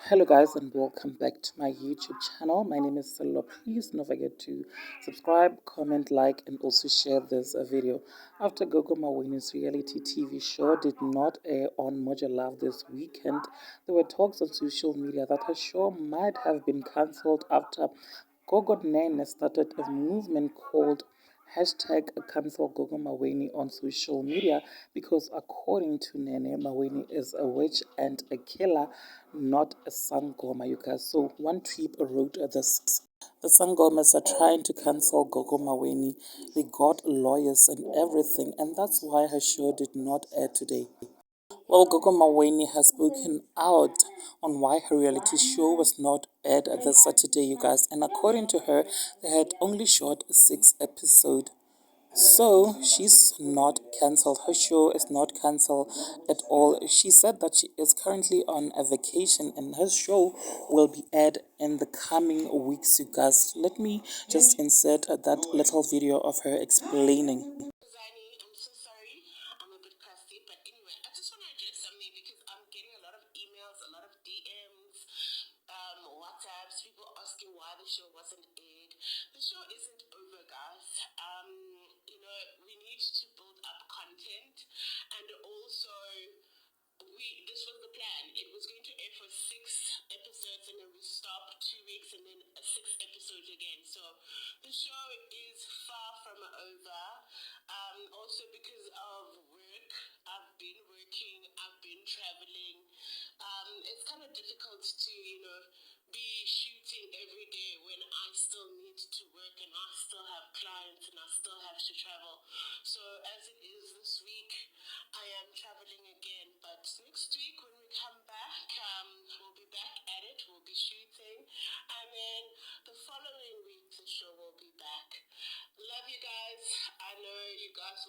Hello guys and welcome back to my YouTube channel. My name is Salo. Please don't forget to subscribe, comment, like and also share this video. After Gogo Maweni's reality TV show did not air on Moja Love this weekend, there were talks on social media that her show might have been cancelled after Gogo Nene started a movement called Hashtag cancel Gogo Maweni on social media because according to Nene, Maweni is a witch and a killer, not a Sangoma, you guys. So one tweet wrote this. The Sangomas are trying to cancel Gogo Maweni. They got lawyers and everything, and that's why her show did not air today. Well, Gogo Maweni has spoken out on why her reality show was not aired this Saturday, you guys. And according to her, they had only shot 6 episodes. So she's not cancelled. Her show is not cancelled at all. She said that she is currently on a vacation and her show will be aired in the coming weeks, you guys. Let me just insert that little video of her explaining. I'm so sorry. I'm a bit crusty, but anyway, I just want to address something because I'm getting a lot of emails, a lot of DMs, WhatsApps, people asking why the show wasn't aired. The show isn't over, guys. We need to build up content, and also this was the plan. It was going to air for 6 episodes, and then we stopped 2 weeks, and then a sixth episode again. So the show is far from over. Also because of work, I've been working, I've been traveling. It's kind of difficult to, be shooting every day when I still need to work and I still have clients and I still have to travel. So as it is this week, I am traveling again. But next week when we come back, we'll be back at it. We'll be shooting, and then the following week the show will be back. Love you guys. I know you guys will